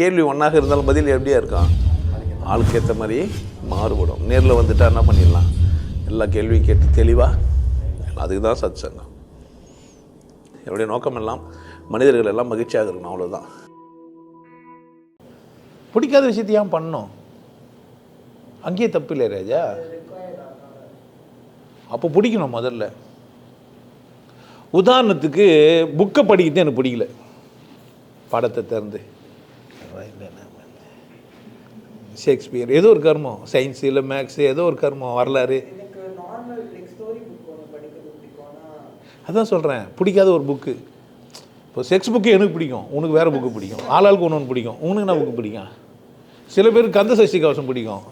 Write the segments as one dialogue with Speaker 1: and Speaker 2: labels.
Speaker 1: கேள்வி ஒன்றாக இருந்தாலும் பதில் எப்படியா இருக்கான், ஆளுக்கு ஏற்ற மாதிரி மாறுபடும். நேரில் வந்துட்டால் என்ன பண்ணிடலாம், எல்லா கேள்வியும் கேட்டு தெளிவாக. அதுக்கு தான் சத் சங்கம். என்னுடைய நோக்கம் எல்லாம் மனிதர்கள் எல்லாம் மகிழ்ச்சியாக இருக்கணும், அவ்வளோதான்.
Speaker 2: பிடிக்காத விஷயத்தை ஏன் பண்ணணும், அங்கேயே தப்பு இல்லை ராஜா. அப்போ பிடிக்கணும் முதல்ல. உதாரணத்துக்கு புக்கை படிக்கிறது எனக்கு பிடிக்கல, படத்தை திறந்து ஷேக்ஸ்பியர் ஏதோ ஒரு கர்மம், சயின்ஸ் இல்லை மேக்ஸ் ஏதோ ஒரு கர்மம், வரலாறு, அதான் சொல்கிறேன். பிடிக்காத ஒரு புக்கு, இப்போ செக்ஸ் புக்கு எனக்கு பிடிக்கும், உனக்கு வேறு புக்கு பிடிக்கும், ஆளாளுக்கு ஒன்று பிடிக்கும். உனக்கு என்ன புக்கு பிடிக்கும்? சில பேருக்கு கந்த சஷ்டி கவசம் பிடிக்கும்.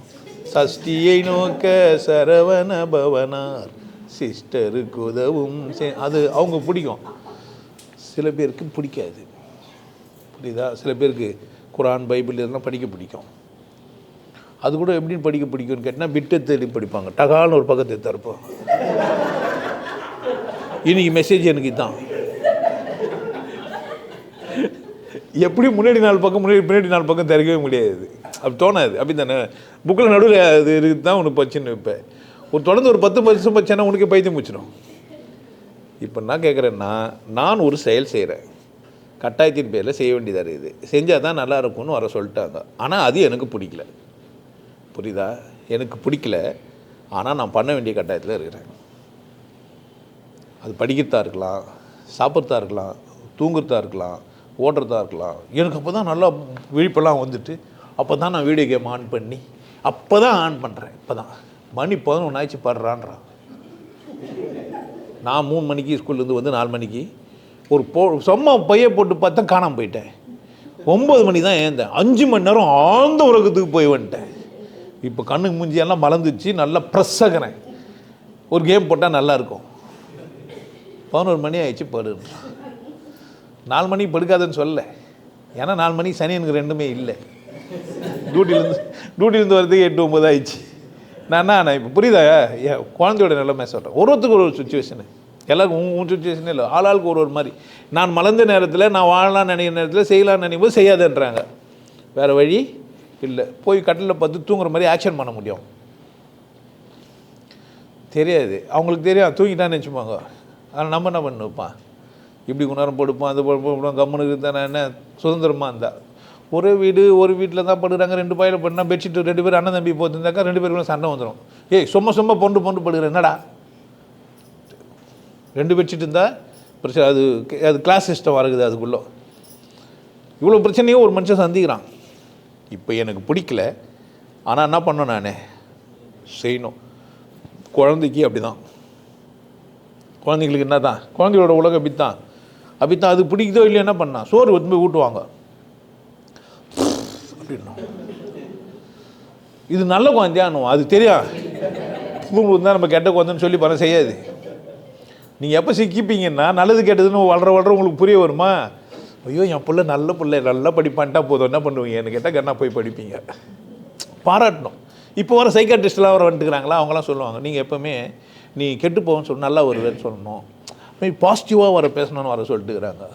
Speaker 2: சஷ்டியை நோக்க சரவண பவனார் சிஸ்டருக்கு உதவும், அது அவங்க பிடிக்கும். சில பேருக்கு பிடிக்காது, புரியுதா? சில பேருக்கு குரான் பைபிள் இதெல்லாம் படிக்க பிடிக்கும். அது கூட எப்படின்னு படிக்க பிடிக்கும்னு கேட்டால் பிட்டை தேடி படிப்பாங்க, டகால்னு ஒரு பக்கத்தை தரப்போம். இன்னைக்கு மெசேஜ் எனக்கு தான் எப்படி முன்னாடி 4 பக்கம் பின்னாடி 4 பக்கம் திறக்கவே முடியாது, அப்படி தோணாது. அப்படி தானே புக்கில் நடுவில் அது இருக்குது தான் உனக்கு பச்சுன்னு வைப்பேன். ஒரு தொடர்ந்து ஒரு 10 வருஷம் பச்சேன்னா உனக்கு பைத்தியம் முடிச்சிடும். இப்போ நான் கேட்குறேன்னா, நான் ஒரு செயல் செய்கிறேன், கட்டாயத்தின் பேரில் செய்ய வேண்டியதாக இருக்குது, செஞ்சால் தான் நல்லா இருக்கும்னு வர சொல்லிட்டாங்க. ஆனால் அது எனக்கு பிடிக்கல, புரியுதா? எனக்கு பிடிக்கல, ஆனால் நான் பண்ண வேண்டிய கட்டாயத்தில் இருக்கிறேன். அது படிக்கிறதா இருக்கலாம், சாப்பிட்றதா இருக்கலாம், தூங்குறதா இருக்கலாம், ஓடுறதா இருக்கலாம். எனக்கு அப்போ தான் நல்லா விழிப்பெல்லாம் வந்துட்டு அப்போ தான் நான் வீடியோ கேம் ஆன் பண்ணி அப்போ தான் ஆன் பண்ணுறேன். இப்போ தான் மணி 11 ஆயிடுச்சு பாடுறான்றான். நான் 3 மணிக்கு ஸ்கூல்லேருந்து வந்து 4 மணிக்கு ஒரு சும்மா பைய போட்டு பார்த்தா காணாமல் போயிட்டேன். 9 மணி தான் ஏந்தேன். 5 மணி நேரம் ஆழ்ந்த உலகத்துக்கு போய் வந்துட்டேன். இப்போ கண்ணுக்கு மூஞ்சியெல்லாம் மலர்ந்துச்சு, நல்லா ப்ரெஸ்ஸாகிறேன். ஒரு கேம் போட்டால் நல்லாயிருக்கும். 11 மணி ஆயிடுச்சு படுன்றான். 4 மணிக்கு படுக்காதுன்னு சொல்லலை, ஏன்னா 4 மணிக்கு சனி எனக்கு ரெண்டுமே இல்லை. டியூட்டிலேருந்து வரதுக்கு 8-9 ஆயிடுச்சு. நான் இப்போ புரியுதா, என் குழந்தையோட நிலைமை சொல்கிறேன். ஒருத்தருக்கு ஒரு சுச்சுவேஷனு, எல்லாருக்கும் உன் சுச்சுவேஷனே இல்லை, ஆளாளுக்கு ஒரு மாதிரி. நான் மலர்ந்த நேரத்தில், நான் வாழலாம்னு நினைக்கிற நேரத்தில் செய்யலாம்னு நினைக்கும் போது செய்யாதுன்றாங்க. வேறு வழி இல்லை, போய் கட்டிலில் பார்த்து தூங்குற மாதிரி ஆக்ஷன் பண்ண முடியும் தெரியாது. அவங்களுக்கு தெரியும் தூங்கிட்டான்னு நினச்சிப்பாங்க. ஆனால் நம்ம என்ன பண்ண வைப்பான், இப்படி குணரம் படுப்போம், அது படுப்போம், கம்முனுக்கு தானே என்ன சுதந்திரமாக இருந்தால். ஒரே வீடு, ஒரு வீட்டில் தான் படுக்கிறாங்க, 2 பாயில் பண்ணால் பெட்ஷீட்டு 2 பேர் அண்ணன் தம்பி போட்டுருந்தாக்கா 2 பேருக்குள்ள சண்டை வந்துடும். ஏய் சும்மா பொண்டு படுக்கிறேன் என்னடா, 2 பெட்ஷீட் இருந்தால் பிரச்சனை. அது கிளாஸ் சிஸ்டம் வருகுது அதுக்குள்ளே. இவ்வளோ பிரச்சனையும் ஒரு மனுஷன் சந்திக்கிறான். இப்போ எனக்கு பிடிக்கல, ஆனால் என்ன பண்ணணும், நான் செய்யணும். குழந்தைக்கு அப்படி தான், குழந்தைங்களுக்கு என்ன தான், குழந்தைகளோட உலகம் அப்படித்தான். அது பிடிக்குதோ இல்லையோ என்ன பண்ணா, சோறு வந்து போய் ஊட்டுவாங்க அப்படின்னா. இது நல்ல குழந்தையானும் அது தெரியும். ஸ்கூல் இருந்தால் நம்ம கெட்ட குழந்தைன்னு சொல்லி பண்ண செய்யாது. நீங்கள் எப்போ சிக்கிப்பீங்கன்னா, நல்லது கெட்டதுன்னு வளர உங்களுக்கு புரிய வருமா? ஐயோ என் பிள்ளை நல்ல பிள்ளை, நல்லா படிப்பான்ட்டா போதும், என்ன பண்ணுவீங்க என்ன கேட்டால் கண்ணா போய் படிப்பீங்க. பாராட்டணும். இப்போ வர சைக்காட்ரிஸ்ட்லாம் வர வந்துட்டுக்கிறாங்களா, அவங்களாம் சொல்லுவாங்க, நீங்கள் எப்போவுமே நீ கெட்டு போகணும்னு சொல்லி நல்லா வருவேன்னு சொல்லணும், பாசிட்டிவாக வர பேசணும்னு வர சொல்லிட்டுக்கிறாங்க.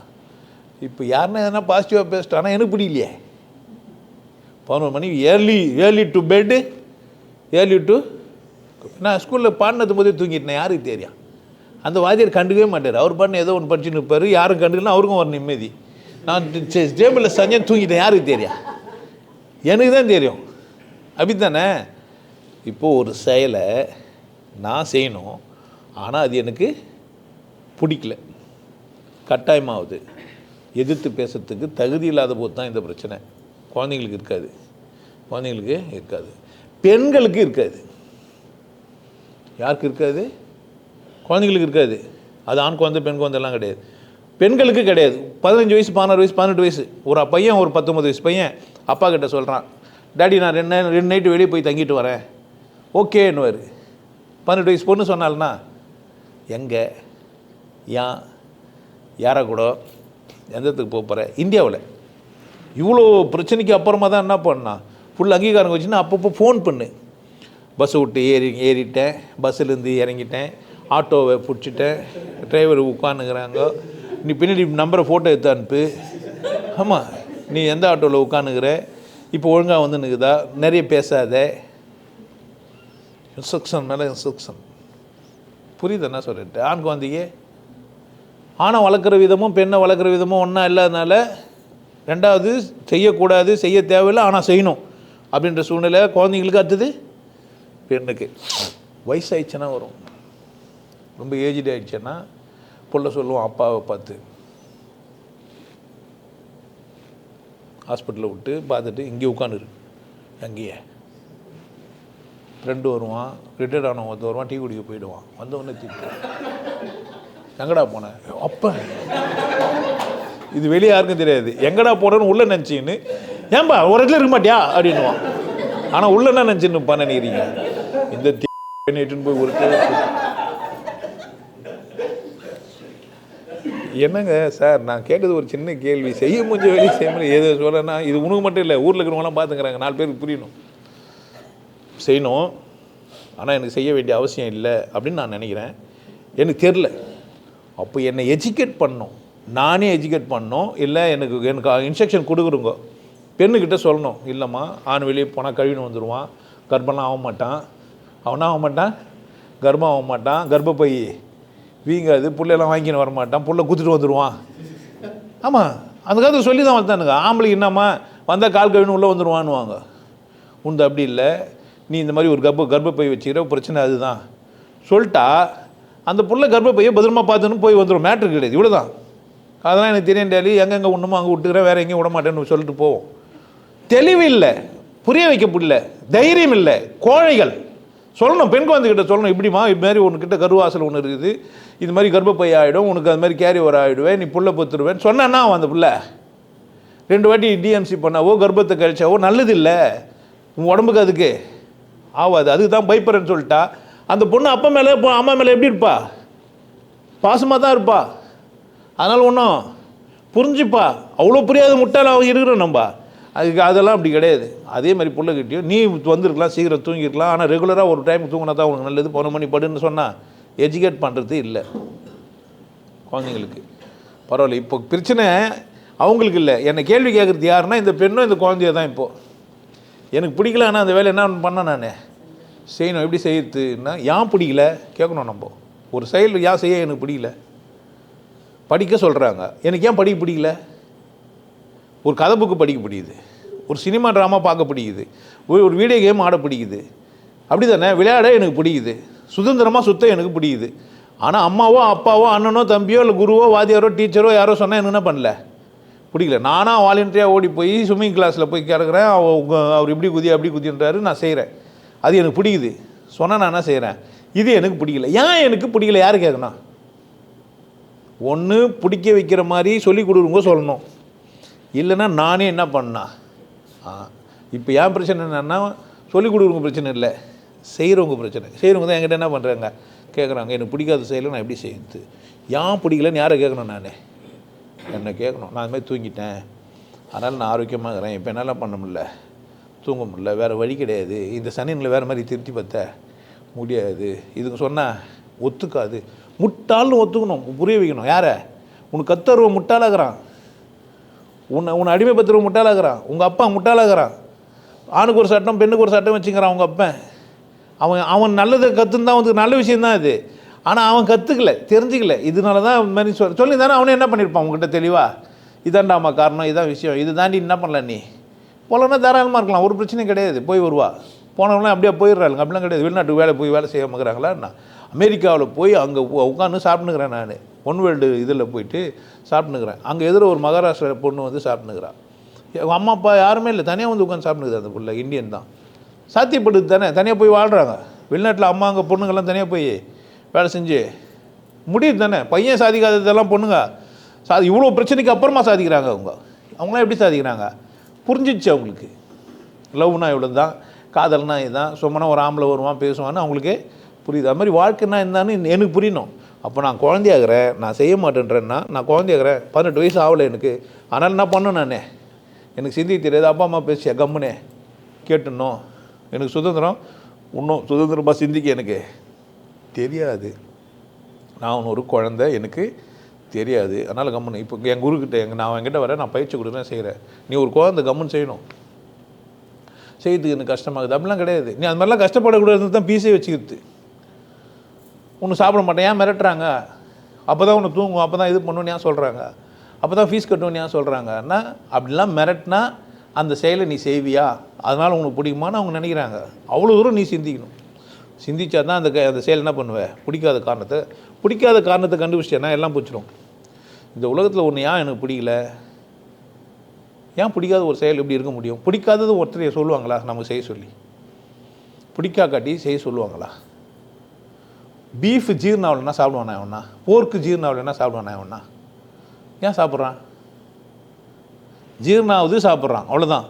Speaker 2: இப்போ யாருன்னா எதனா பாசிட்டிவாக பேசிட்டானா எனக்கு பிடிக்கலையே. 11 மணி early to bed, early to. நான் ஸ்கூலில் பாடினது போதே தூங்கிட்டேன், யாருக்கு தெரியும்? அந்த வாத்தியார் கண்டுக்கவே மாட்டார். அவர் பாடின ஏதோ ஒன்று படிச்சுன்னு இருப்பார், யாரும் கண்டுக்கலாம், அவருக்கும் ஒரு நிம்மதி. நான் டேபிளில் சஞ்சன் தூங்கிட்டேன், யாருக்கு தெரியும்? எனக்கு தான் தெரியும், அப்படித்தானே? இப்போது ஒரு செயலை நான் செய்யணும், ஆனால் அது எனக்கு பிடிக்கல, கட்டாயமாகுது. எதிர்த்து பேசுறதுக்கு தகுதி இல்லாத போது தான் இந்த பிரச்சனை. குழந்தைங்களுக்கு இருக்காது, பெண்களுக்கு இருக்காது. யாருக்கு இருக்காது? குழந்தைங்களுக்கு இருக்காது. அது ஆண் குழந்தை பெண் குழந்தைலாம் கிடையாது, பெண்களுக்கு கிடையாது. 15 வயசு 16 வயசு 18 வயசு ஒரு பையன், ஒரு 19 வயசு பையன் அப்பா கிட்ட சொல்கிறான், டாடி நான் 2 நைட்டு வெளியே போய் தங்கிட்டு வரேன், ஓகேன்னுவார். 18 வயசு பொண்ணு சொன்னால்னா எங்கே, ஏன், யாரை கூட, எந்தத்துக்கு போகிற? இந்தியாவில் இவ்வளோ பிரச்சனைக்கு அப்புறமா தான் என்ன பண்ணான், ஃபுல் அங்கீகாரம் வச்சுன்னா அப்பப்போ ஃபோன் பண்ணு. பஸ்ஸை விட்டு ஏறிட்டேன், பஸ்ஸுலேருந்து இறங்கிட்டேன், ஆட்டோவை பிடிச்சிட்டேன், டிரைவர் உட்காந்துக்கிறாங்க, நீ பின்னாடி நம்பரை ஃபோட்டோ எடுத்து அனுப்பு. ஆமாம், நீ எந்த ஆட்டோவில் உட்காந்துக்கிற, இப்போ ஒழுங்காக வந்து நிற்குதா, நிறைய பேசாத, இன்ஸ்ட்ரக்ஷன் மேலே இன்ஸ்ட்ரக்ஷன். புரியுது என்ன சொல்லிட்டு? ஆண் குழந்தைக்கு ஆணை வளர்க்குற விதமும் பெண்ணை வளர்க்குற விதமும் ஒன்றா இல்லாதனால, ரெண்டாவது செய்யக்கூடாது, செய்ய தேவையில்லை, ஆனால் செய்யணும் அப்படின்ற சூழ்நிலை குழந்தைங்களுக்கு. அடுத்தது பெண்ணுக்கு வயசாகிடுச்சுன்னா வரும். ரொம்ப ஏஜ்டு ஆகிடுச்சுன்னா புள்ள சொல்லுவோம் அப்பாவை பார்த்து, ஹாஸ்பிட்டலில் விட்டு பார்த்துட்டு இங்கே உட்காந்துரு, அங்கேயே ஃப்ரெண்டு வருவான், ரிட்டையர்ட் ஆனவன் ஒருத்தர் வருவான், டீ குடிக்க போயிடுவான், வந்தவொடனே திட்டு, எங்கடா போனேன் அப்போ. இது வெளியே யாருக்கும் தெரியாது, எங்கடா போனேன்னு உள்ளே நினச்சின்னு, ஏன்பா ஒரு இடத்துல இருக்க மாட்டியா அப்படின்னுவான். ஆனால் உள்ள என்ன நினச்சின்னு நினைக்கிறீங்க? இந்த இட்டுன்னு போய் ஒரு என்னங்க சார், நான் கேட்டது ஒரு சின்ன கேள்வி. செய்ய முடிஞ்ச வெளியே செய்ய முடியும் எது சொல்லனா, இது உனக்கு மட்டும் இல்லை, ஊரில் இருக்கிறவங்களாம் பார்த்துக்கிறாங்க, 4 பேருக்கு புரியணும். செய்யணும், ஆனால் எனக்கு செய்ய வேண்டிய அவசியம் இல்லை அப்படின்னு நான் நினைக்கிறேன். எனக்கு தெரில. அப்போ என்னை எஜுகேட் பண்ணணும், நானே எஜுகேட் பண்ணணும். இல்லை எனக்கு இன்ஸ்ட்ரக்ஷன் கொடுக்குறோங்க. பெண்ணுக்கிட்ட சொல்லணும், இல்லைம்மா ஆண் வெளியே போனால் கழுவின்னு வந்துடுவான், கர்ப்பம்லாம் ஆக மாட்டான், அவனா ஆக மாட்டான், கர்ப்பம் ஆக மாட்டான், கர்ப்பப்பை வீங்காது, புள்ளையெல்லாம் வாங்கின்னு வரமாட்டான், புள்ள குத்துட்டு வந்துடுவான். ஆமாம், அந்த காலத்தில் சொல்லி தான் வளர்த்தானுங்க. ஆம்பளைக்கு என்னம்மா வந்தால் கால் கழுவின்னு உள்ளே வந்துடுவான்னுவாங்க. உண்டு அப்படி இல்லை, நீ இந்த மாதிரி ஒரு கர்ப்பப்பை வச்சுக்கிற பிரச்சனை அதுதான் சொல்லிட்டா, அந்த புள்ள கர்ப்பப்பையை பத்திரமா பார்த்துன்னு போய் வந்துடும். மேட்ரு கிடையாது, இவ்வளோ தான். அதெல்லாம் எனக்கு தெரியும் டேலி, எங்கெங்கே ஒன்றுமோ அங்கே விட்டுக்கிறேன், வேறு எங்கேயும் விட மாட்டேன்னு சொல்லிட்டு போவோம். தெளிவு இல்லை, புரிய வைக்க முடியல, தைரியம் இல்லை, கோழைகள். சொல்லணும், பெண் குழந்தைகிட்ட சொல்லணும், இப்படிமா இது மாதிரி உனக்கிட்ட கருவாசல் ஒன்று இருக்குது, இது மாதிரி கர்ப்பப்பை ஆகிடும், உனக்கு அது மாதிரி கேரி ஓவர் ஆகிடுவேன், நீ புள்ள பொத்துருவேன் சொன்னா அந்த புள்ள 2 வாட்டி டிஎம்சி பண்ணாவோ கர்ப்பத்தை கழிச்சாவோ நல்லது இல்லை, உன் உடம்புக்கு அதுக்கு ஆகாது. அதுக்கு தான் பயப்படுறேன்னு சொல்லிட்டா, அந்த பொண்ணு அப்பா மேலே அம்மா மேலே எப்படி இருப்பா? பாசமாக தான் இருப்பா. அதனால் ஒன்றும் புரிஞ்சுப்பா. அவ்வளோ புரியாத முட்டால் அவங்க இருக்கிறோம் நம்ம. அதுக்கு அதெல்லாம் அப்படி கிடையாது. அதே மாதிரி பிள்ளைகிட்டையும் நீ வந்திருக்கலாம், சீக்கிரம் தூங்கிருக்கலாம், ஆனால் ரெகுலராக ஒரு டைம் தூங்கினா தான் உனக்கு நல்லது, 11 மணி படுன்னு சொன்னால் எஜுகேட் பண்ணுறது இல்லை குழந்தைங்களுக்கு. பரவாயில்ல, இப்போ பிரச்சனை அவங்களுக்கு இல்லை. என்னை கேள்வி கேட்குறது யாருன்னா இந்த பெண்ணும் இந்த குழந்தைய தான். இப்போது எனக்கு பிடிக்கல, ஆனால் அந்த வேலை என்ன பண்ணேன் நான் செய்யணும். எப்படி செய்யறதுன்னா, ஏன் பிடிக்கல கேட்கணும் நம்ம. ஒரு செயல் ஏன் செய்ய எனக்கு பிடிக்கல, படிக்க சொல்கிறாங்க, எனக்கு ஏன் படிக்க பிடிக்கல? ஒரு கதை புக்கு படிக்க பிடிக்குது, ஒரு சினிமா ட்ராமா பார்க்க பிடிக்குது, ஒரு வீடியோ கேம் ஆட பிடிக்குது, அப்படி தானே? விளையாட எனக்கு பிடிக்குது, சுதந்திரமாக சுத்த எனக்கு பிடிக்குது. ஆனால் அம்மாவோ அப்பாவோ அண்ணனோ தம்பியோ இல்லை குருவோ வாத்தியாரோ டீச்சரோ யாரோ சொன்னால் எனக்கு என்ன பண்ணல, பிடிக்கல. நானாக வாலண்டியராக ஓடி போய் ஸ்விம்மிங் கிளாஸில் போய் கிடக்குறேன், அவர் இப்படி குதி அப்படி குதின்றாரு, நான் செய்கிறேன், அது எனக்கு பிடிக்குது சொன்னால் நான் என்ன செய்கிறேன், இது எனக்கு பிடிக்கல. ஏன் எனக்கு பிடிக்கல யார் கேட்கணும்? ஒன்று பிடிக்க வைக்கிற மாதிரி சொல்லி கொடுக்குறவங்க சொல்லணும், இல்லைன்னா நானே என்ன பண்ணா. இப்போ ஏன் பிரச்சனை என்னென்னா, சொல்லிக் கொடுக்குறவங்க பிரச்சனை இல்லை, செய்கிறவங்க பிரச்சனை. செய்கிறவங்க தான் என்கிட்ட என்ன பண்ணுறாங்க, கேட்குறாங்க, எனக்கு பிடிக்காத செய்யலை, நான் எப்படி செய்யுது? ஏன் பிடிக்கலன்னு யாரை கேட்கணும்? நான் என்னை கேட்கணும். நான் அது மாதிரி தூங்கிட்டேன், அதனால் நான் ஆரோக்கியமாக இருக்கிறேன், இப்போ என்னால் பண்ண முடியல, தூங்க முடியல, வேறு வழி கிடையாது, இந்த சனியில் வேறு மாதிரி திருத்தி பார்த்த முடியாது, இதுக்கு சொன்னால் ஒத்துக்காது. முட்டாள்னு ஒத்துக்கணும், புரிய வைக்கணும். யாரை? உனக்கு கத்தருவ முட்டாளாகிறான், உன்னை அடிமைப்படுத்துகிற முட்டாளாகிறான், உங்கள் அப்பா முட்டாளாகிறான். ஆணுக்கு ஒரு சட்டம் பெண்ணுக்கு ஒரு சட்டம் வச்சுக்கிறான் உங்கள் அப்பன். அவன் நல்லதை கற்றுன்னு தான் வந்து நல்ல விஷயந்தான் இது, ஆனால் அவன் கற்றுக்கல, தெரிஞ்சிக்கல. இதனால தான் இந்த மாதிரி சொல்லி தானே அவனே என்ன பண்ணியிருப்பான் உங்ககிட்ட தெளிவாக, இதாண்டாமா காரணம், இதான் விஷயம், இது தாண்டி என்ன பண்ணல நீ போலன்னா தாராளமாக இருக்கலாம், ஒரு பிரச்சனையும் கிடையாது, போய் வருவா. போனவங்களாம் அப்படியே போயிடுறாங்க, அப்படிலாம் கிடையாது. வெளிநாட்டுக்கு வேலை போய் வேலை செய்ய மாட்டாங்களா? நான் அமெரிக்காவில் போய் அங்கே உட்காந்து சாப்பிட்டுக்கிறேன். நான் ஒன் வேர்ல்டு இதில் போயிட்டு சாப்பிட்டுக்கிறேன். அங்கே எதிர ஒரு மகாராஷ்டிரா பொண்ணு வந்து சாப்பிட்டுக்கிறான். அம்மா அப்பா யாருமே இல்லை, தனியாக வந்து உட்காந்து சாப்பிட்டுக்குது. அந்த பிள்ளை இந்தியன் தான், சாத்தியப்படுது தானே, தனியாக போய் வாழ்கிறாங்க. வெளிநாட்டில் அம்மா அங்கே பொண்ணுங்கள்லாம் தனியாக போய் வேலை செஞ்சு முடியுது தானே. பையன் சாதிக்காததெல்லாம் பொண்ணுங்க இவ்வளோ பிரச்சனைக்கு அப்புறமா சாதிக்கிறாங்க. அவங்களாம் எப்படி சாதிக்கிறாங்க? புரிஞ்சிச்சு அவங்களுக்கு. லவ்னா இவ்வளோ தான், காதல்னா இதுதான், சும்மா ஒரு ஆம்பளை வருவான் பேசுவான்னு அவங்களுக்கு புரியுது. அது மாதிரி வாழ்க்கைன்னா என்னன்னு எனக்கு புரியணும். அப்போ நான் குழந்தையாகிறேன், நான் செய்ய மாட்டேன்றேன்னா, நான் குழந்தையாகிறேன், 18 வயசு ஆகலை எனக்கு, அதனால் என்ன பண்ணணும்? நான் எனக்கு சிந்தி தெரியாது, அப்பா அம்மா பேசிய கம்முனே கேட்டுடணும், எனக்கு சுதந்திரம் இன்னும் சுதந்திரமாக சிந்திக்க எனக்கு தெரியாது. நான் ஒரு குழந்தை, எனக்கு தெரியாது, அதனால் கம்முன்னு. இப்போ என் குருக்கிட்ட நான் என்கிட்ட வரேன், நான் பயிற்சி கொடுக்குறேன், செய்கிறேன். நீ ஒரு குழந்தை கம்முன்னு செய்யணும், செய்யறதுக்கு எனக்கு கஷ்டமாகுது அப்படிலாம் கிடையாது. நீ அது மாதிரிலாம் கஷ்டப்படக்கூடாதுன்னு தான் பீஸே வச்சுக்கிறது. ஒன்று சாப்பிட மாட்டேன் ஏன் மிரட்டுறாங்க, அப்போ தான் ஒன்று தூங்கும், அப்போ தான் இது பண்ணுன்னு ஏன் சொல்கிறாங்க, அப்போ தான் ஃபீஸ் கட்டணும்னு ஏன் சொல்கிறாங்கன்னா, அப்படிலாம் மிரட்டினா அந்த செயலை நீ செய்வியா, அதனால் உனக்கு பிடிக்குமான்னு அவங்க நினைக்கிறாங்க. அவ்வளோ தூரம் நீ சிந்திக்கணும். சிந்திச்சா தான் அந்த செயல் என்ன பண்ணுவேன், பிடிக்காத காரணத்தை கண்டுபிடிச்சேன்னா எல்லாம் பிடிச்சிடும். இந்த உலகத்தில் ஒன்று ஏன் எனக்கு பிடிக்கல, ஏன் பிடிக்காத ஒரு செயல் எப்படி இருக்க முடியும்? பிடிக்காதது ஒருத்தர் சொல்லுவாங்களா நம்ம செய்ய சொல்லி? பிடிக்காட்டி செய்ய சொல்லுவாங்களா? பீஃப் ஜீர்ணாவில்னா சாப்பிடுவானா ஒன்றா, போர்க்கு ஜீர்ணாவில்னா சாப்பிடுவானா ஒன்றா? ஏன் சாப்பிட்றான்? ஜீர்ணாவது சாப்பிட்றான், அவ்வளோதான்.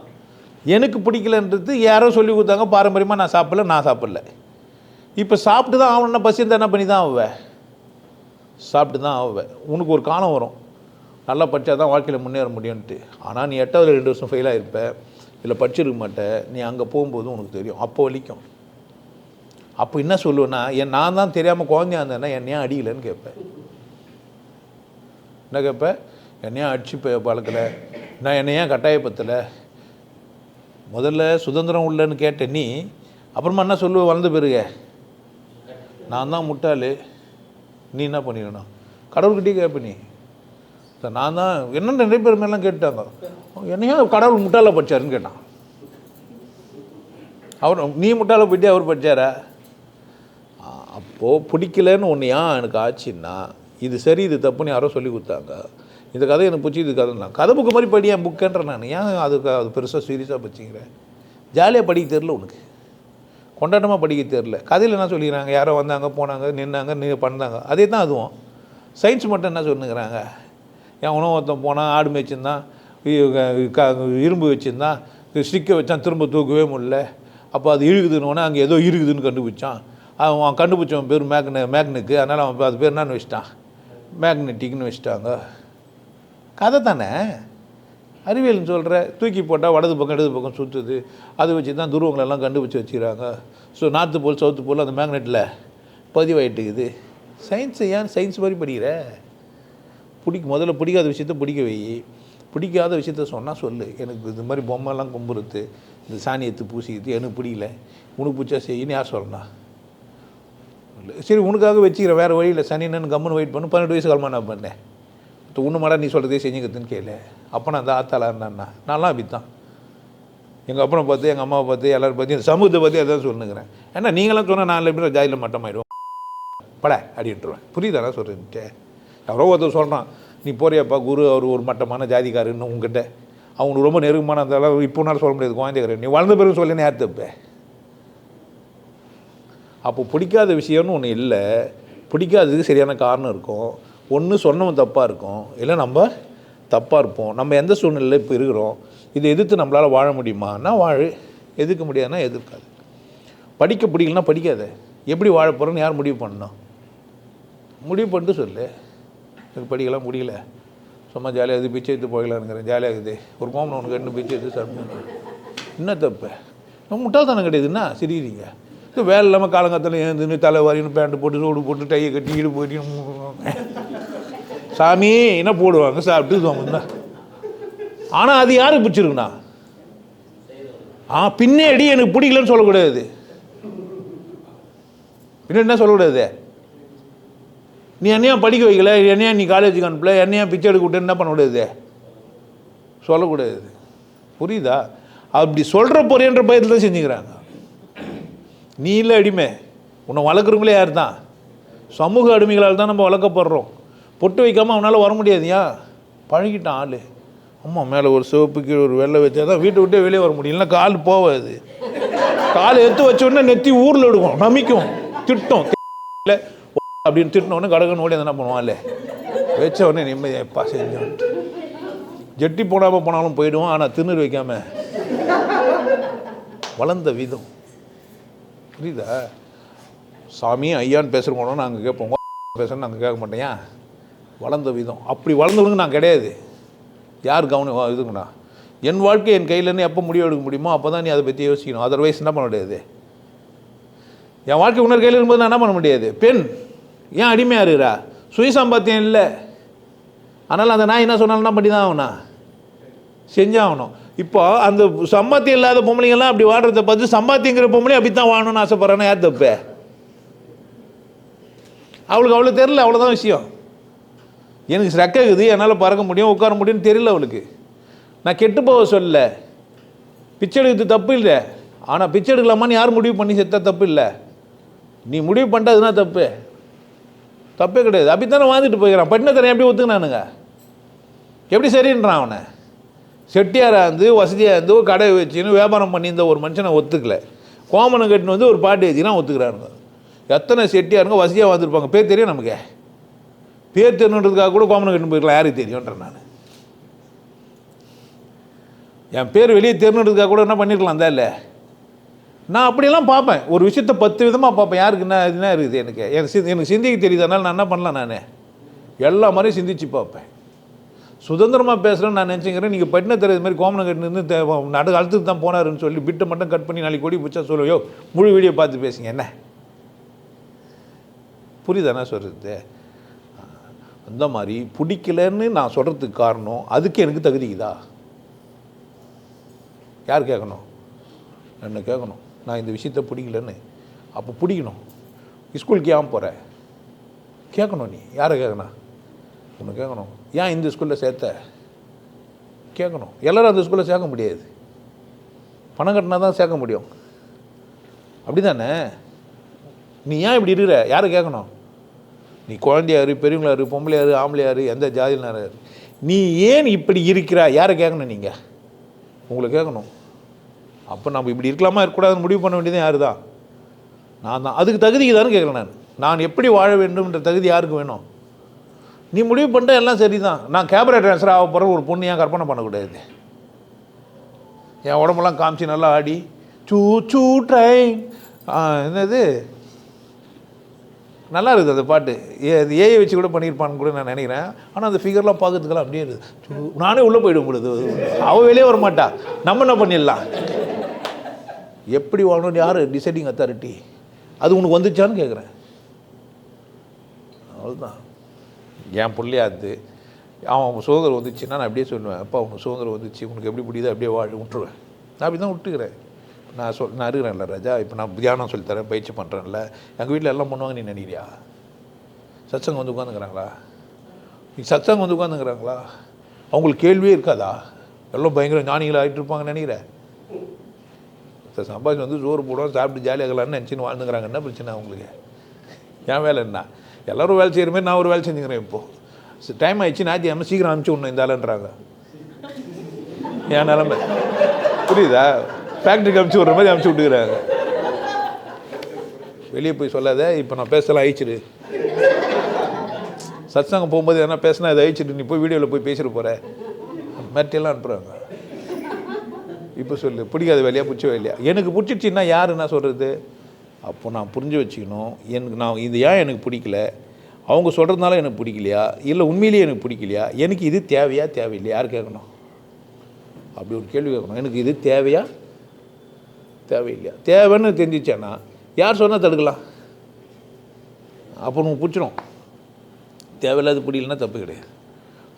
Speaker 2: எனக்கு பிடிக்கலன்றது யாரோ சொல்லி கொடுத்தாங்க, பாரம்பரியமாக நான் சாப்பிடல. இப்போ சாப்பிட்டு தான் ஆகணும்னா பசி இருந்தால் என்ன பண்ணி தான் ஆவேன், சாப்பிட்டு தான் ஆவேன். உனக்கு ஒரு காலம் வரும், நல்லா படித்தா தான் வாழ்க்கையில் முன்னேற முடியும்ன்ட்டு. ஆனால் நீ 8வது 2 வருஷம் ஃபெயிலாக இருப்ப, இல்லை படிச்சிருக்க மாட்டேன். நீ அங்கே போகும்போது உனக்கு தெரியும், அப்போ வலிக்கும். அப்போ என்ன சொல்லுவேன்னா, நான் தான் தெரியாமல் குழந்தையா இருந்தேன்னா என்னையா அடிக்கலைன்னு கேட்பேன். என்ன கேட்பேன்? என்னையா அடிச்சு பழக்கலை, நான் என்னையா கட்டாயப்படுத்தலை, முதல்ல சுதந்திரம் உள்ளன்னு கேட்ட நீ அப்புறமா என்ன சொல்லுவேன் வளர்ந்த பிறகு? நான் தான் முட்டாள், நீ என்ன பண்ணிடணும், கடவுள்கிட்டே கேட்ப நீ. நான் தான் என்ன நிறைய பேர் மேலாம் கேட்டாங்க, என்னையா கடவுள் முட்டாள படித்தாருன்னு கேட்டான். அவர் நீ முட்டாள போயிட்டு அவர் படித்தாரா? அப்போது பிடிக்கலன்னு ஒன்று ஏன் எனக்கு ஆச்சுன்னா, இது சரி இது தப்புன்னு யாரோ சொல்லி கொடுத்தாங்க, இந்த கதை எனக்கு பிடிச்சி, இது கதை கதை புக்கு மாதிரி படி, என் புக்குன்ற நான் ஏன் அது பெருசாக சீரியஸாக படிச்சிக்கிறேன்? ஜாலியாக படிக்க தெரில உனக்கு, கொண்டாட்டமாக படிக்க தெரில. கதையில் என்ன சொல்லிக்கிறாங்க, யாரோ வந்தாங்க போனாங்க நின்னாங்க பண்ணாங்க, அதே தான் அதுவும். சயின்ஸ் மட்டும் என்ன சொல்லுங்கிறாங்க, என் உணவு ஒருத்தன் போனால் ஆடு மேய்ச்சிருந்தான், இரும்பு வச்சுருந்தான், ஸ்டிக்கை வச்சான், திரும்ப தூக்கவே முடியல, அப்போ அது இழுக்குதுன்னு அங்கே ஏதோ இருக்குதுன்னு கண்டுபிடிச்சான். அவன் கண்டுபிடிச்சவன் பேர் மேக்னுக்கு, அதனால் அவன் அது பேர் என்னன்னு வச்சிட்டான், மேக்னெட்டிக்னு வச்சுட்டாங்க. கதை தானே, அறிவியல்னு சொல்கிற. தூக்கி போட்டால் வடது பக்கம் இடது பக்கம் சுற்றுது, அதை வச்சு தான் துருவங்களெல்லாம் கண்டுபிடிச்சி வச்சுக்கிறாங்க. So north pole south pole அந்த மேக்னெட்டில் பதிவாயிட்டுக்குது. சயின்ஸை ஏன் சயின்ஸ் மாதிரி படிக்கிற? முதல்ல பிடிக்காத விஷயத்த பிடிக்க வை, பிடிக்காத விஷயத்த சொன்னால் சொல்லு. எனக்கு இது மாதிரி பொம்மைலாம் கும்புறது, இந்த சாணியத்து பூசிக்கிறது எனக்கு பிடிக்கல, உனக்கு பிடிச்சா செய்யின்னு யார் சொல்லணும்? சரி உனக்காக வச்சுக்கிறேன், வேறு வழியில் சனின்னு கம்முன்னு வெயிட் பண்ணு. 18 வயசு காலமாக நான் பண்ணேன், ஒன்று மாடா நீ சொல்கிறதே செஞ்சுக்கிறதுன்னு கேளு. அப்போ நான் அந்த ஆத்தாளா இருந்தான்னா நான்லாம் அப்படி தான். எங்கள் அப்பனை பார்த்து, எங்கள் அம்மாவை பார்த்து, எல்லோரும் பார்த்து, இந்த சமூகத்தை பற்றி அதான் சொல்லுங்கிறேன். ஏன்னா நீங்களாம் சொன்னால் நான் எப்படி ஜாதியில் மட்டமாயிடுவோம் பட அப்படின்ட்டுருவேன். புரியுதானா சொல்கிறேன்ட்டு? யாரோ ஒருத்தர் சொல்கிறான், நீ போறியாப்பா குரு அவர் ஒரு மட்டமான ஜாதிக்காருன்னு உங்ககிட்ட, அவங்களுக்கு ரொம்ப நெருக்கமான அதெல்லாம் இப்போனாலும் சொல்ல முடியாது, குழந்தைக்காரன் நீ வளர்ந்த பிறகு சொல்லினே யார் தப்ப? அப்போ பிடிக்காத விஷயம்னு ஒன்று இல்லை, பிடிக்காததுக்கு சரியான காரணம் இருக்கும். ஒன்று சொன்னவன் தப்பாக இருக்கும், இல்லை நம்ம தப்பாக இருப்போம். நம்ம எந்த சூழ்நிலையில் இப்போ இருக்கிறோம், இதை எதிர்த்து நம்மளால் வாழ முடியுமான்னா வாழு, எதிர்க்க முடியாதுன்னா எதிர்க்காது. படிக்க பிடிக்கலன்னா படிக்காத. எப்படி வாழ போகிறோன்னு யார் முடிவு பண்ணணும்? முடிவு பண்ணிட்டு சொல்லு, எனக்கு படிக்கலாம் முடியல, சும்மா ஜாலியாக இது பிச்சை எடுத்து போகலான்னுங்கிறேன், ஜாலியாக இருக்குது, ஒரு கோமனை உனக்கு 2 பிச்சை எடுத்து சாப்பிட்டு என்ன தப்பு? நம்ம முட்டாள்தானே கிடையாதுன்னா சிரிக்கிறீங்க. இது வேலை இல்லாமல் காலங்காலத்தில் எழுந்துன்னு தலை வாரின்னு பேண்ட்டு போட்டு ரோடு போட்டு டையை கட்டி ஈடு போயிட்டு சாமி என்ன போடுவாங்க சாப்பிட்டு. ஆனால் அது யாருக்கு பிடிச்சிருக்குண்ணா? பின்னாடி எனக்கு பிடிக்கலன்னு சொல்லக்கூடாது, பின்னாடி என்ன சொல்லக்கூடாது? நீ என்னையா படிக்க வைக்கல, என்னையா நீ காலேஜுக்கு அனுப்பல, என்னையா பிச்சை எடுக்க விட்டு என்ன பண்ணக்கூடாது, சொல்லக்கூடாது. புரியுதா? அப்படி சொல்கிற பொறியன்ற பயத்தில் தான் செஞ்சுக்கிறாங்க. நீ இல்லை அடிமை, உன்னை வளர்க்குறவங்களே யார் தான்? சமூக அடிமைகளால் தான் நம்ம வளர்க்கப்படுறோம். பொட்டு வைக்காமல் அவனால் வர முடியாதுயா, பழகிட்டான் ஆள். அம்மா மேலே ஒரு சிவப்பு கீழே ஒரு வெள்ளை வச்சா தான் வீட்டை விட்டே வெளியே வர முடியும், இல்லைன்னா கால் போகாது. கால் எடுத்து வச்சோடனே நெத்தி ஊரில் எடுக்கும், நமிக்கும், திட்டம் இல்லை அப்படின்னு திட்டினோடனே கடகன்னு ஓடி என்ன பண்ணுவான், இல்லை வச்ச உடனே நிம்மதியாப்பா செஞ்சோம். ஜட்டி போனாலும் போயிடுவோம், ஆனால் திண்ணூறு வைக்காமல் வளர்ந்த விதம். புரியுதா? சாமி ஐயான்னு பேசுகிறோம் நாங்கள் கேட்போம், பேசுகிறோம் நாங்கள் கேட்க மாட்டேன். வளர்ந்த விதம். அப்படி வளர்ந்தவங்க நான் கிடையாது. யார் கவனம் இதுங்கண்ணா? என் வாழ்க்கை என் கையிலேருந்து எப்போ முடிவு எடுக்க முடியுமோ அப்போ தான் நீ அதை பற்றி யோசிக்கணும். அதர்வைஸ் என்ன பண்ண முடியாது. என் வாழ்க்கை உணர் கையில் இருக்கும்போது நான் என்ன பண்ண முடியாது. பெண் ஏன் அடிமையாக இருக்கிறா? சுய சம்பாத்தியம் இல்லை, அதனால் அந்த நாய் என்ன சொன்னாலும் என்ன பண்ணி தான் ஆகணும், செஞ்சாகணும். இப்போ அந்த சம்பாத்தியம் இல்லாத பொம்பளைங்கள்லாம் அப்படி வாடுறத பார்த்து சம்பாத்தியங்கிற பொம்பளையும் அப்படி தான் வாழணும்னு ஆசைப்பட்றானா யார் தப்பு? அவளுக்கு அவ்வளோ தெரியல, அவ்வளோதான் விஷயம். எனக்கு ரெக்குது, என்னால் பறக்க முடியும், உட்கார முடியும்னு தெரியல அவளுக்கு. நான் கெட்டு போக சொல்லல, பிச்சை எடுக்கிறது தப்பு இல்லை. ஆனால் பிச்சை எடுக்கலாமான்னு யார் முடிவு பண்ணி செத்தா தப்பு இல்லை. நீ முடிவு பண்ணுறதுனா தப்பு, தப்பே கிடையாது. அப்படி தானே வாழ்ந்துட்டு போய்க்கிறான். பட்டினத்தரன் எப்படி ஒத்துக்கினானுங்க? எப்படி சரின்றான் அவனை? செட்டியாராக இருந்து வசதியாக இருந்து ஒரு கடை வச்சுன்னு வியாபாரம் பண்ணியிருந்த ஒரு மனுஷனை ஒத்துக்கலை. கோமனம் கட்டின்னு வந்து ஒரு பாட்டு வச்சுன்னா ஒத்துக்கிறானுங்க. எத்தனை செட்டியாருங்க வசதியாக வந்துருப்பாங்க, பேர் தெரியும் நமக்கு. பேர் தெரியணுன்றதுக்காக கூட கோமனம் கட்டின்னு போயிருக்கலாம், யாருக்கு தெரியும்ன்றேன் நான். என் பேர் வெளியே தெரியணுன்றதுக்காக கூட என்ன பண்ணியிருக்கலாம் தான் இல்லை. நான் அப்படியெல்லாம் பார்ப்பேன், ஒரு விஷயத்தை 10 விதமாக பார்ப்பேன். யாருக்கு என்ன இருக்குது எனக்கு சிந்திக்க தெரியுதுனால நான் என்ன பண்ணலாம், நான் எல்லா மாதிரியும் சிந்திச்சு பார்ப்பேன். சுதந்திரமாக பேசுகிறேன்னு நான் நினச்சிக்கிறேன். நீங்கள் பட்டினத்தர இது மாதிரி கோமனம் கட்டினு நடு அழுத்துக்கு தான் போனாருன்னு சொல்லி பிட்டை மட்டும் கட் பண்ணி நாளைக்கு கொடி பிடிச்சா சொல்லுவையோ முழு வீடியோ பார்த்து பேசுங்க. என்ன புரியுதானே சொல்கிறது? அந்த மாதிரி பிடிக்கலன்னு நான் சொல்கிறதுக்கு காரணம் அதுக்கு எனக்கு தகுதிக்குதா? யார் கேட்கணும்? என்ன கேட்கணும். நான் இந்த விஷயத்தை பிடிக்கலன்னு. அப்போ பிடிக்கணும். ஸ்கூலுக்கு ஏன் போகிற கேட்கணும். நீ யாரை கேட்கணும்? ஒன்று கேட்கணும். ஏன் இந்த ஸ்கூலில் சேர்த்த கேட்கணும். எல்லோரும் அந்த ஸ்கூலில் சேர்க்க முடியாது, பணம் கட்டினா தான் சேர்க்க முடியும். அப்படி தானே? நீ ஏன் இப்படி இருக்கிற யாரை கேட்கணும்? நீ குழந்தையாரு, பெரியவங்களாரு, பொம்பளையாரு, ஆம்பளையாரு, எந்த ஜாதியினாரு, நீ ஏன் இப்படி இருக்கிறா யாரை கேட்கணும்? நீங்கள் உங்களை கேட்கணும். அப்போ நம்ம இப்படி இருக்கலாமா இருக்கக்கூடாதுன்னு முடிவு பண்ண வேண்டியது யார் தான்? நான் தான். அதுக்கு தகுதிக்கு தானே கேட்குறேன். நான் எப்படி வாழ வேண்டும்ன்ற தகுதி யாருக்கு வேணும்? நீ முடிவு பண்ணிட்டா எல்லாம் சரி தான். நான் கேமரா ட்ரான்ஸ்ஃபர் ஆக போகிற ஒரு பொண்ணு ஏன் கற்பனை பண்ணக்கூடாது? என் உடம்பெல்லாம் காமிச்சு நல்லா ஆடி சூ சூ ட்ரைன் என்னது நல்லா இருக்குது அந்த பாட்டு. ஏஐ வச்சு கூட பண்ணியிருப்பான்னு கூட நான் நினைக்கிறேன். ஆனால் அந்த ஃபிகர்லாம் பார்க்கறதுக்கெல்லாம் அப்படியே இருக்குது. நானே உள்ளே போயிடும் பொழுது அவள் வெளியே வர மாட்டா. நம்ம என்ன பண்ணிடலாம்? எப்படி வாழணும்னு யார் டிசைடிங் அத்தாரிட்டி? அது உனக்கு வந்துச்சான்னு கேட்குறேன். அவ்வளோதான். என் பிள்ளையாது அவன் சுதந்திரம் வந்துச்சுன்னா நான் அப்படியே சொல்லுவேன், அப்பா உனக்கு சுதந்திரம் வந்துச்சு, உனக்கு எப்படி பிடிக்குதோ அப்படியே விட்டுருவேன். நான் அப்படி தான் விட்டுக்கிறேன். நான் இருக்கிறேன்ல ராஜா. இப்போ நான் தியானம் சொல்லித்தரேன், பயிற்சி பண்ணுறேன்ல. எங்கள் வீட்டில் எல்லாம் பண்ணுவாங்க நீ நினைக்கிறியா? சத்சங்கம் வந்து உட்காந்துக்கிறாங்களா? நீ சத்சங்கம் வந்து உட்காந்துக்கிறாங்களா? அவங்களுக்கு கேள்வியே இருக்காதா? எல்லாம் பயங்கர ஞானிகள் ஆகிட்டு இருப்பாங்கன்னு நினைக்கிறேன். சம்பாதிச்சு வந்து சோறு போடுவோம், சாப்பிட்டு ஜாலியாக இருக்கலான்னு நினச்சின்னு வாழ்ந்துக்கிறாங்க. என்ன பிரச்சனை அவங்களுக்கு? என் வேலை என்ன? எல்லோரும் வேலை செய்கிற மாதிரி நான் ஒரு வேலை செஞ்சுக்கிறேன். இப்போது டைம் ஆகிடுச்சு, ஞாயிற்றுக்கிழமை சீக்கிரம் அனுப்பிச்சி விடணும் இந்த ஆளுன்றாங்க. என் நிலமை புரியுதா? ஃபேக்ட்ரிக்கு அனுப்பிச்சி விட்ற மாதிரி அனுப்பிச்சி விட்டுக்கிறாங்க. வெளியே போய் சொல்லாத, இப்போ நான் பேசலாம் அழிச்சிடு. சத்சங்கம் போகும்போது என்ன பேசினா அதை அழிச்சிட்டு நீ போய் வீடியோவில் போய் பேசிட்டு போகிற மிரட்டியெல்லாம் அனுப்புகிறாங்க. இப்போ சொல்லு, பிடிக்காத வேலையா பிடிச்ச வேலையா? எனக்கு பிடிச்சிச்சின்னா யார் என்ன சொல்கிறது? அப்போ நான் புரிஞ்சு வச்சுக்கணும். நான் இது ஏன் எனக்கு பிடிக்கல, அவங்க சொல்கிறதுனால எனக்கு பிடிக்கலையா, இல்லை உண்மையிலேயே எனக்கு பிடிக்கலையா, எனக்கு இது தேவையா தேவையில்லையா? யார் கேட்கணும்? அப்படி ஒரு கேள்வி கேட்கணும். எனக்கு இது தேவையா தேவையில்லையா? தேவைன்னு தெரிஞ்சிச்சேன்னா யார் சொன்னால் தடுக்கலாம்? அப்போ உனக்கு பிடிச்சிடும். தேவையில்லாத பிடிக்கலன்னா தப்பு கிடையாது.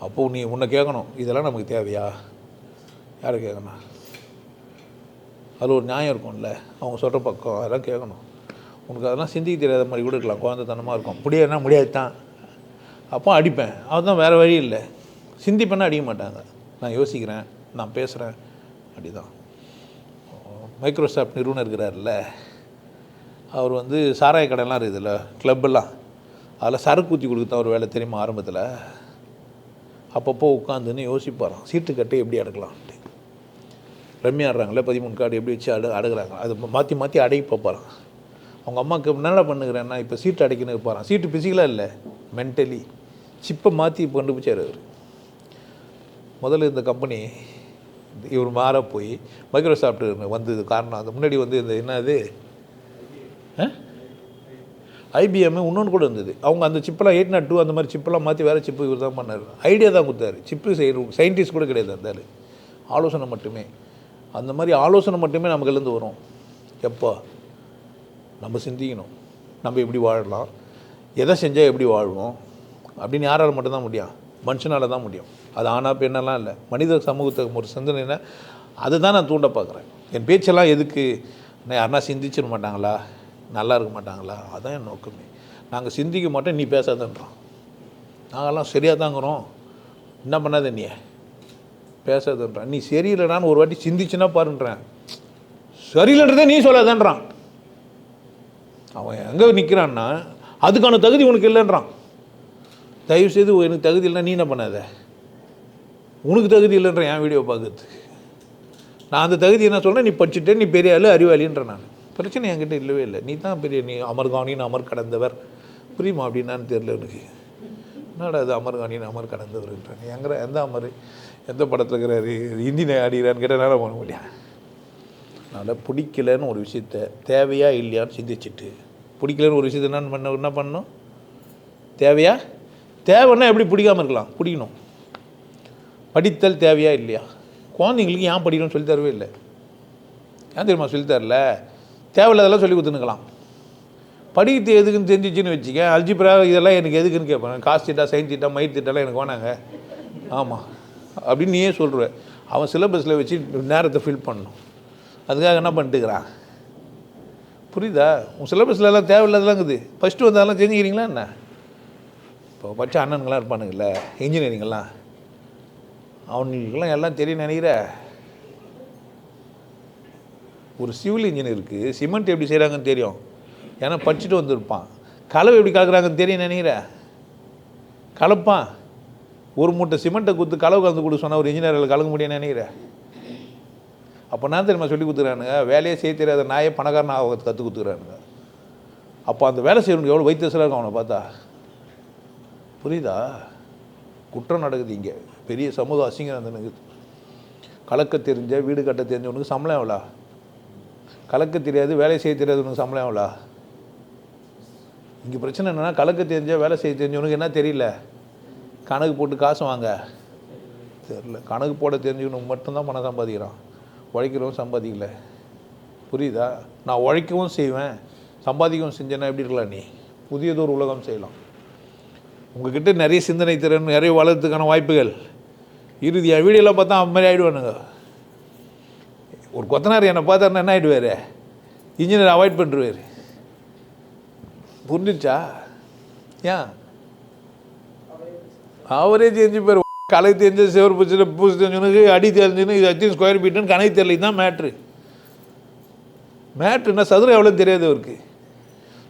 Speaker 2: அப்போது நீ உன்னை கேட்கணும், இதெல்லாம் நமக்கு தேவையா? யாரை கேட்கணும்? அது ஒரு நியாயம் இருக்கும்ல, அவங்க சொல்கிற பக்கம் அதெல்லாம் கேட்கணும். உனக்கு அதெல்லாம் சிந்திக்க தெரியாத மாதிரி கூட இருக்கலாம், குழந்தைத்தனமாக இருக்கும். முடியாதுன்னா முடியாது தான். அப்போ அடிப்பேன், அதுதான் வேறு வழி இல்லை. சிந்திப்பேன்னா அடிக்க மாட்டாங்க. நான் யோசிக்கிறேன், நான் பேசுகிறேன், அப்படி தான். மைக்ரோசாஃப்ட் நிறுவனர் இருக்கிறார்ல, அவர் வந்து சாராய கடைலாம் இருக்குதுல்ல, கிளப்பெல்லாம், அதில் சரக்கு ஊற்றி கொடுக்க தான் ஒரு வேலை தெரியுமா? ஆரம்பத்தில் அப்பப்போ உட்காந்துன்னு யோசிப்பாராம், சீட்டு கட்டை எப்படி அடக்கலான்ட்டு. ரம்மி ஆடுறாங்களே 13 கார்டு எப்படி வச்சு அடகுறாங்க, அது மாற்றி மாற்றி அடக்கி பார்ப்பாராம். அவங்க அம்மாவுக்கு நல்லா பண்ணுகிறேன்னா இப்போ சீட்டு அடைக்கணும் இருப்பாரான். சீட்டு பிசிக்கலாக இல்லை, மென்டலி சிப்பை மாற்றி கண்டுபிடிச்சார் அவர். முதல்ல இந்த கம்பெனி இவர் மாற போய் மைக்ரோசாஃப்ட் வந்தது காரணம் அது முன்னாடி வந்து இந்த என்னது ஐபிஎம் இன்னொன்று கூட இருந்தது. அவங்க அந்த சிப்பெல்லாம் 802 அந்த மாதிரி சிப்பெல்லாம் மாற்றி வேறு சிப்பு இவர் தான் பண்ணார். ஐடியா தான் கொடுத்தாரு. சிப்பு செய்கிற சயின்டிஸ்ட் கூட கிடையாது இருந்தார், ஆலோசனை மட்டுமே. அந்த மாதிரி ஆலோசனை மட்டுமே நமக்குலேருந்து வரும். எப்போ நம்ம சிந்திக்கணும், நம்ம எப்படி வாழலாம், எதை செஞ்சால் எப்படி வாழ்வோம் அப்படின்னு யாரால் மட்டும்தான் முடியும். மனுஷனால் தான் முடியும். அது ஆனா பெண்ணெல்லாம் இல்லை, மனித சமூகத்துக்கு ஒரு சிந்தனைனா அதுதான் நான் தூண்ட பார்க்குறேன். என் பேச்செல்லாம் எதுக்கு, நான் யாருன்னா சிந்திச்சிட மாட்டாங்களா, நல்லா இருக்க மாட்டாங்களா, அதான் என் நோக்கமே. நாங்கள் சிந்திக்க மாட்டோம், நீ பேசாதன்றோம். நாங்கள்லாம் சரியாக தாங்கிறோம், என்ன பண்ணாத நீ பேசாதன்றான். நீ சரியில்லைனான்னு ஒரு வாட்டி சிந்திச்சுன்னா பாருன்றேன். சரியில்லைன்றதே நீ சொல்லாதன்றான். அவன் எங்கே நிற்கிறான்னா அதுக்கான தகுதி உனக்கு இல்லைன்றான். தயவுசெய்து எனக்கு தகுதி இல்லைன்னா நீ என்ன பண்ணாத, உனக்கு தகுதி இல்லைன்ற என் வீடியோ பார்க்குறதுக்கு. நான் அந்த தகுதி என்ன சொல்கிறேன், நீ படிச்சுட்டே, நீ பெரிய ஆள், அறிவாளின்ற. நான் பிரச்சனை என்கிட்ட இல்லவே இல்லை. நீ தான் பெரிய, நீ அமர்காணின்னு அமர் கடந்தவர், புரியுமா அப்படின்னான்னு தெரியல எனக்கு. என்னடா அது அமர்காணின்னு அமர் கடந்தவர்ன்றான். எங்கிற எந்த அமர், எந்த படத்தில் இருக்கிறாரு, ஹிந்தி ஆடிக்கிறான்னு கேட்டால் என்ன பண்ண முடியும். அதனால் பிடிக்கலன்னு ஒரு விஷயத்த தேவையா இல்லையான்னு சிந்திச்சுட்டு, பிடிக்கலன்னு ஒரு விஷயத்த என்ன பண்ணணும், தேவையா, தேவைன்னா எப்படி பிடிக்காமல் இருக்கலாம், பிடிக்கணும். படித்தல் தேவையா இல்லையா, குழந்தைங்களுக்கு ஏன் படிக்கணும்னு சொல்லி தரவே இல்லை. ஏன் தெரியுமா சொல்லி தரல, தேவையில்லாதெல்லாம் சொல்லி கொடுத்துனுக்கலாம். படிக்கிறது எதுக்குன்னு தெரிஞ்சிச்சின்னு வச்சுக்க, அல்ஜிப்ரா இதெல்லாம் எனக்கு எதுக்குன்னு கேட்பாங்க. காசு திட்டா, சயின்ஸ் திட்டா, மயிர் திட்டெல்லாம் எனக்கு வேணாங்க, ஆமாம் அப்படின்னு நீயே சொல்கிற. அவன் சிலபஸில் வச்சு நேரத்தை ஃபில் பண்ணணும், அதுக்காக என்ன பண்ணிட்டுக்கிறான், புரியுதா? உன் சிலபஸ்லலாம் தேவையில்லாதெல்லாம் இருக்குது. ஃபஸ்ட்டு வந்தாலும் தெரிஞ்சுக்கிறீங்களா என்ன? இப்போ படித்த அண்ணனுங்களாம் இருப்பானுங்கள்ல, இன்ஜினியரிங்கெல்லாம், அவனுங்களுக்கெல்லாம் எல்லாம் தெரியும் நினைக்கிற. ஒரு சிவில் இன்ஜினியருக்கு சிமெண்ட் எப்படி செய்கிறாங்கன்னு தெரியும், ஏன்னா படிச்சுட்டு வந்திருப்பான். கலவை எப்படி கலக்குறாங்கன்னு தெரியும் நினைக்கிற. கலப்பான். ஒரு மூட்டை சிமெண்ட்டை கொடுத்து கலவை கலந்து கொடுக்க சொன்னால் ஒரு இன்ஜினியரில் கலக்க முடியும்னு நினைக்கிற. அப்போ நான் தெரியுமா சொல்லி கொடுத்துக்கிறானுங்க, வேலையே செய்ய தெரியாத நாயை பணக்காரன் ஆக கற்றுக் கொடுத்துக்கிறானுங்க. அப்போ அந்த வேலை செய்யறவனுக்கு எவ்வளோ வைத்தியசலாக இருக்கும் அவனை பார்த்தா, புரியுதா? குற்றம் நடக்குது இங்கே, பெரிய சமூக அசிங்கம் நடந்துனுக்குது. கலக்க தெரிஞ்ச, வீடு கட்ட தெரிஞ்சவனுக்கு சம்பளம் எவ்வளோ, கலக்க தெரியாது, வேலை செய்ய தெரியாதவனுக்கு சம்பளம் எவ்வளோ. இங்கே பிரச்சனை என்னென்னா, கலக்க தெரிஞ்ச, வேலை செய்ய தெரிஞ்சவனுக்கு என்ன தெரியல, கணக்கு போட்டு காசு வாங்க தெரில. கணக்கு போட தெரிஞ்சவனுக்கு மட்டும்தான் பணம் சம்பாதிக்கிறான், உழைக்கிறவன் சம்பாதிக்கல. புரியுதா? நான் உழைக்கவும் செய்வேன், சம்பாதிக்கவும் செஞ்சேன்னா எப்படி இருக்கலாம், நீ புதியதொரு உலகம் செய்யலாம். உங்ககிட்ட நிறைய சிந்தனை திறன் நிறைய வளர்கிறதுக்கான வாய்ப்புகள் இறுதி. என் வீடியோலாம் பார்த்தா அந்த மாதிரி ஆகிடுவானுங்க. ஒரு கொத்தனார் என்னை பார்த்தாருன்னா என்ன ஆகிடுவார், இன்ஜினியர் அவாய்ட் பண்ணுறாரு. புரிஞ்சிச்சா? ஏன் அவரே தெரிஞ்சு பேர், கலை தெரிஞ்ச சிவர் பூச்சி பூசி தெரிஞ்சவனுக்கு அடி தெரிஞ்சுன்னு இது அச்சு ஸ்கொயர் ஃபீட்டுன்னு கணக்கு தெரியல. இதுதான் மேட்ருன்னா சதுரம் எவ்வளோன்னு தெரியாது அவருக்கு.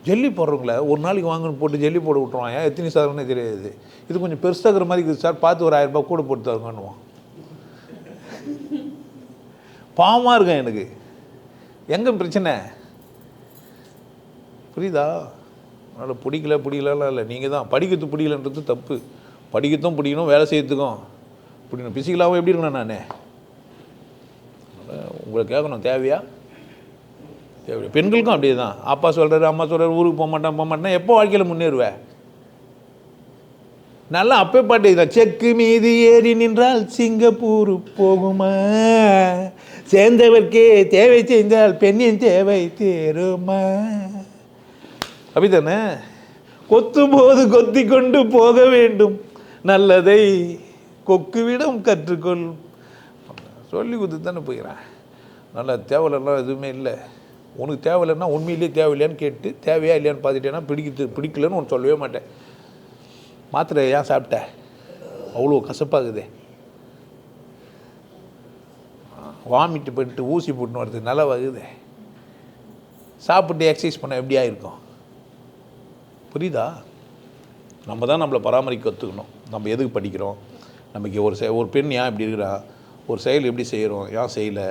Speaker 2: ஜல்லி போடுறவங்கள ஒரு நாளைக்கு வாங்கன்னு போட்டு ஜல்லி போட விட்ருவான், எத்தனை சதுரம்னே தெரியாது. இது கொஞ்சம் பெருசாகிற மாதிரி இருக்குது சார், பார்த்து ஒரு 1000 ரூபாய் கூட போட்டு தருங்கன்னுவான். பாவமாக இருக்கேன் எனக்கு. எங்கே பிரச்சனை, புரியுதா? அதனால் பிடிக்கலலாம் இல்லை, நீங்கள் தான் படிக்கிறது பிடிக்கலன்றது தப்பு. படிக்கத்தும் பிடிக்கணும், வேலை செய்யறதுக்கும் பிடிக்கணும். பிசிக்கலாகவும் எப்படி இருக்கணும் நான் உங்களை கேட்கணும், தேவையா தேவையா? பெண்களுக்கும் அப்படியே தான். அப்பா சொல்கிறாரு, அம்மா சொல்கிறாரு, ஊருக்கு போக மாட்டேன், எப்போ வாழ்க்கையில் முன்னேறுவேன்? நல்லா அப்பே பாட்டு தான், செக்கு மீது ஏறி நின்றால் சிங்கப்பூர் போகுமா, சேர்ந்தவர்க்கே தேவை செஞ்சால் பெண்ணின் தேவை தேருமா, அப்படித்தானே? கொத்தும் போது கொத்தி கொண்டு போக வேண்டும், நல்லதை கொக்குவிடம் கற்றுக்கொள் சொல்லி கொடுத்து தானே போயிடறேன். நல்லா தேவையில்லாம் எதுவுமே இல்லை. உனக்கு தேவையில்லைன்னா உண்மையிலேயே தேவையில்லையான்னு கேட்டு தேவையா இல்லையான்னு பார்த்துட்டேன்னா பிடிக்கலன்னு ஒன்று சொல்லவே மாட்டேன். மாத்திரை ஏன் சாப்பிட்ட, அவ்வளோ கசப்பாகுது, வாமிட்டு பண்ணிட்டு ஊசி போட்டுன்னு வரது நல்லா வகுது, சாப்பிட்டு எக்ஸசைஸ் பண்ண எப்படியா இருக்கும், புரியுதா? நம்ம தான் நம்மளை பராமரிக்க கற்றுக்கணும். நம்ம எதுக்கு படிக்கிறோம், நமக்கு ஒரு பெண் ஏன் இப்படி இருக்கிறா, ஒரு செயல் எப்படி செய்கிறோம், ஏன் செய்யலை,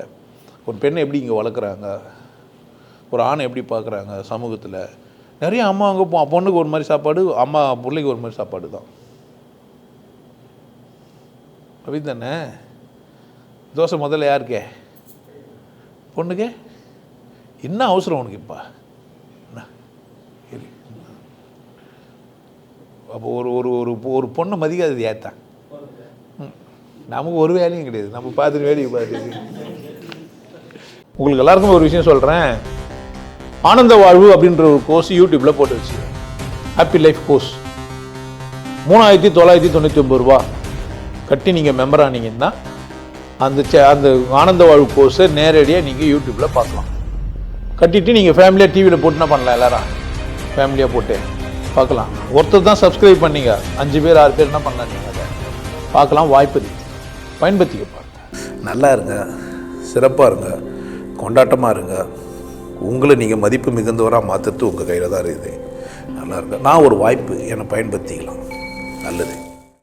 Speaker 2: ஒரு பெண்ணை எப்படி இங்கே வளர்க்குறாங்க, ஒரு ஆணை எப்படி பார்க்குறாங்க சமூகத்தில். நிறைய அம்மா அங்கே பொண்ணுக்கு ஒரு மாதிரி சாப்பாடு, அம்மா பிள்ளைக்கு ஒரு மாதிரி சாப்பாடு தான், அப்படி தானே? தோசை முதல்ல யாருக்கே, பொண்ணுக்கே. என்ன அவசரம் உனக்கு இப்போ? அப்போ ஒரு பொண்ணை மதிக்காதது ஏத்தான். நமக்கு ஒரு வேலையும் கிடையாது, நம்ம பார்த்துட்டு வேலையை பார்த்துட்டு. உங்களுக்கு எல்லாருக்கும் ஒரு விஷயம் சொல்கிறேன், ஆனந்த வாழ்வு அப்படின்ற ஒரு கோர்ஸ் யூடியூப்பில் போட்டு வச்சு, ஹாப்பி லைஃப் கோர்ஸ். $3,999 ரூபா கட்டி நீங்கள் மெம்பர் ஆனீங்கன்னா அந்த ஆனந்த வாழ்வு கோர்ஸை நேரடியாக நீங்கள் யூடியூப்பில் பார்க்கலாம். கட்டிட்டு நீங்கள் ஃபேமிலியாக டிவியில் போட்டுனா பண்ணலாம். எல்லாரும் ஃபேமிலியாக போட்டு பார்க்கலாம். ஒருத்தர் தான் சப்ஸ்கிரைப் பண்ணீங்க, 5 பேர் 6 பேர் என்ன பண்ணலாம், நீங்கள் அதை பார்க்கலாம். வாய்ப்பு இருக்குது, பயன்படுத்திக்க பாருங்க. நல்லா இருங்க, சிறப்பாக இருங்க, கொண்டாட்டமாக இருங்க. உங்களை நீங்கள் மதிப்பு மிகுந்தவராக மாற்றுறது உங்கள் கையில் தான் இருக்குது. நல்லா இருங்க. நான் ஒரு வாய்ப்பு என்னை பயன்படுத்திக்கலாம். நல்லது.